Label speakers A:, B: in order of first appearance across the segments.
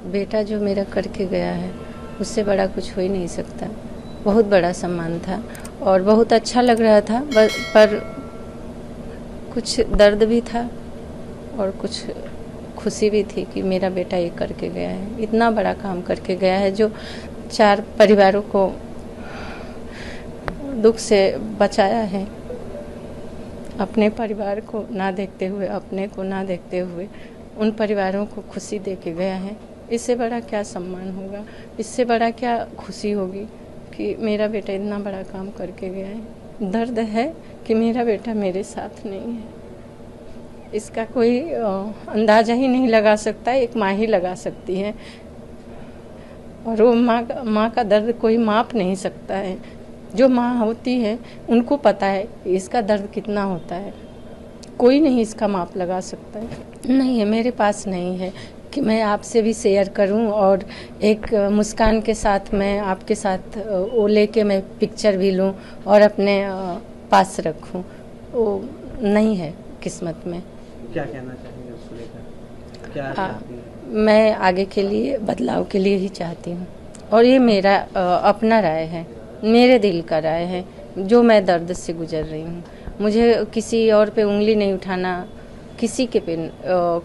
A: बेटा जो मेरा करके गया है उससे बड़ा कुछ हो ही नहीं सकता। बहुत बड़ा सम्मान था और बहुत अच्छा लग रहा था, पर कुछ दर्द भी था और कुछ खुशी भी थी कि मेरा बेटा ये करके गया है, इतना बड़ा काम करके गया है जो 4 परिवारों को दुख से बचाया है। अपने परिवार को ना देखते हुए, अपने को ना देखते हुए उन परिवारों को खुशी दे के गया है। इससे बड़ा क्या सम्मान होगा, इससे बड़ा क्या खुशी होगी कि मेरा बेटा इतना बड़ा काम करके गया है। दर्द है कि मेरा बेटा मेरे साथ नहीं है, इसका कोई अंदाज़ा ही नहीं लगा सकता, एक माँ ही लगा सकती है। और वो माँ का दर्द कोई माप नहीं सकता है। जो माँ होती है उनको पता है इसका दर्द कितना होता है, कोई नहीं इसका माप लगा सकता है। नहीं है, मेरे पास नहीं है कि मैं आपसे भी शेयर करूं और एक मुस्कान के साथ मैं आपके साथ वो लेके मैं पिक्चर भी लूं और अपने पास रखूं। वो नहीं है किस्मत में।
B: क्या कहना चाहेंगे उसको लेकर, क्या चाहती हैं?
A: मैं आगे के लिए बदलाव के लिए ही चाहती हूँ और ये मेरा अपना राय है, मेरे दिल का राय है, जो मैं दर्द से गुजर रही हूँ। मुझे किसी और पे उंगली नहीं उठाना, किसी के पे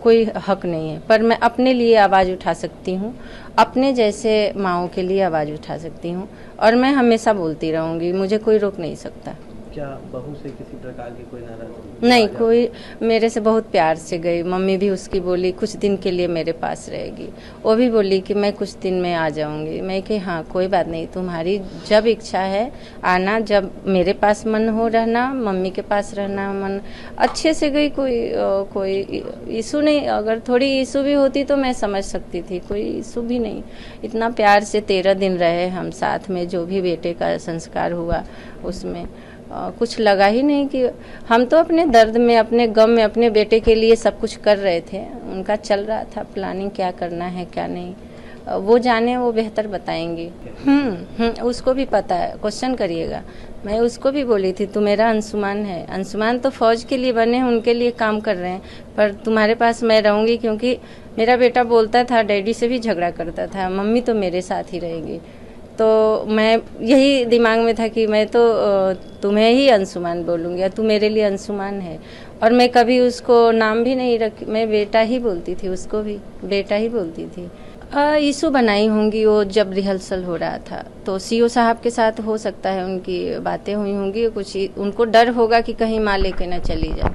A: कोई हक नहीं है, पर मैं अपने लिए आवाज़ उठा सकती हूँ, अपने जैसे माँओं के लिए आवाज़ उठा सकती हूँ और मैं हमेशा बोलती रहूँगी, मुझे कोई रोक नहीं सकता।
B: क्या बहू से किसी प्रकार की कोई नाराजगी?
A: नहीं, कोई मेरे से बहुत प्यार से गई। मम्मी भी उसकी बोली कुछ दिन के लिए मेरे पास रहेगी, वो भी बोली कि मैं कुछ दिन में आ जाऊंगी। मैं कि हाँ कोई बात नहीं, तुम्हारी जब इच्छा है आना, जब मेरे पास मन हो रहना, मम्मी के पास रहना मन। अच्छे से गई, कोई इशू नहीं। अगर थोड़ी इशू भी होती तो मैं समझ सकती थी, कोई इशू भी नहीं। इतना प्यार से 13 दिन रहे हम साथ में, जो भी बेटे का संस्कार हुआ उसमें कुछ लगा ही नहीं कि हम तो अपने दर्द में, अपने गम में, अपने बेटे के लिए सब कुछ कर रहे थे। उनका चल रहा था प्लानिंग, क्या करना है क्या नहीं, वो जाने, वो बेहतर बताएंगे। उसको भी पता है, क्वेश्चन करिएगा। मैं उसको भी बोली थी तू मेरा अंशुमान है, अंशुमान तो फौज के लिए बने हैं, उनके लिए काम कर रहे हैं, पर तुम्हारे पास मैं रहूँगी क्योंकि मेरा बेटा बोलता था, डैडी से भी झगड़ा करता था, मम्मी तो मेरे साथ ही रहेगी। तो मैं यही दिमाग में था कि मैं तो तुम्हें ही अंशुमान बोलूँगी या तू मेरे लिए अंशुमान है। और मैं कभी उसको नाम भी नहीं रखी, मैं बेटा ही बोलती थी, उसको भी बेटा ही बोलती थी। इशू बनाई होंगी वो जब रिहर्सल हो रहा था, तो सीओ साहब के साथ हो सकता है उनकी बातें हुई होंगी, कुछ उनको डर होगा कि कहीं माँ लेके न चली जाए।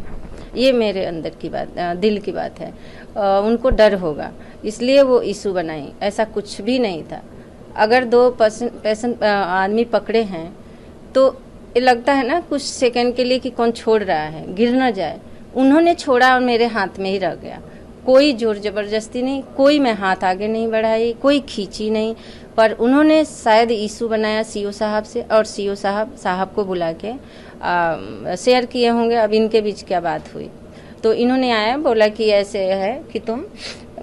A: ये मेरे अंदर की बात, दिल की बात है। उनको डर होगा, इसलिए वो इशू बनाई, ऐसा कुछ भी नहीं था। अगर 2 पेशेंट आदमी पकड़े हैं तो ये लगता है ना कुछ सेकंड के लिए कि कौन छोड़ रहा है, गिर न जाए। उन्होंने छोड़ा और मेरे हाथ में ही रह गया। कोई जोर जबरदस्ती नहीं, कोई मैं हाथ आगे नहीं बढ़ाई, कोई खींची नहीं, पर उन्होंने शायद इशू बनाया सीओ साहब से और सीओ साहब को बुला के शेयर किए होंगे अब इनके बीच क्या बात हुई। तो इन्होंने आया, बोला कि ऐसे है कि तुम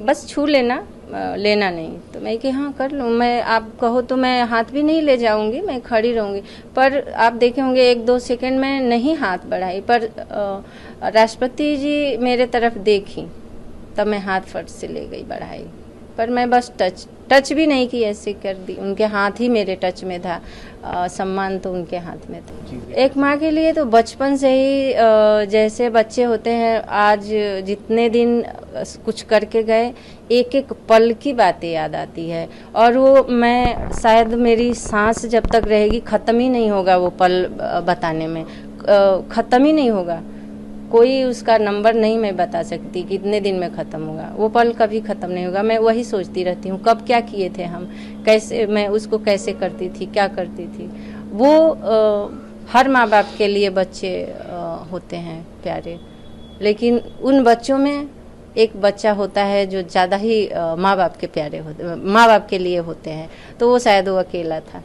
A: बस छू लेना, लेना नहीं। तो मैं कि हाँ कर लूँ, मैं आप कहो तो मैं हाथ भी नहीं ले जाऊंगी, मैं खड़ी रहूंगी। पर आप देखे होंगे 1-2 सेकंड में नहीं हाथ बढ़ाई, पर राष्ट्रपति जी मेरे तरफ देखी तब मैं हाथ फट से ले गई बढ़ाई, पर मैं बस टच भी नहीं की, ऐसे कर दी। उनके हाथ ही मेरे टच में था, सम्मान तो उनके हाथ में था। एक माँ के लिए तो बचपन से ही जैसे बच्चे होते हैं, आज जितने दिन कुछ करके गए, एक एक पल की बातें याद आती है। और वो मैं शायद मेरी सांस जब तक रहेगी ख़त्म ही नहीं होगा वो पल बताने में, ख़त्म ही नहीं होगा। कोई उसका नंबर नहीं मैं बता सकती कितने दिन में ख़त्म होगा, वो पल कभी ख़त्म नहीं होगा। मैं वही सोचती रहती हूँ कब क्या किए थे हम, कैसे मैं उसको कैसे करती थी, क्या करती थी। वो हर माँ बाप के लिए बच्चे होते हैं प्यारे, लेकिन उन बच्चों में एक बच्चा होता है जो ज़्यादा ही माँ बाप के प्यारे होते, माँ बाप के लिए होते हैं, तो वो शायद वो अकेला था।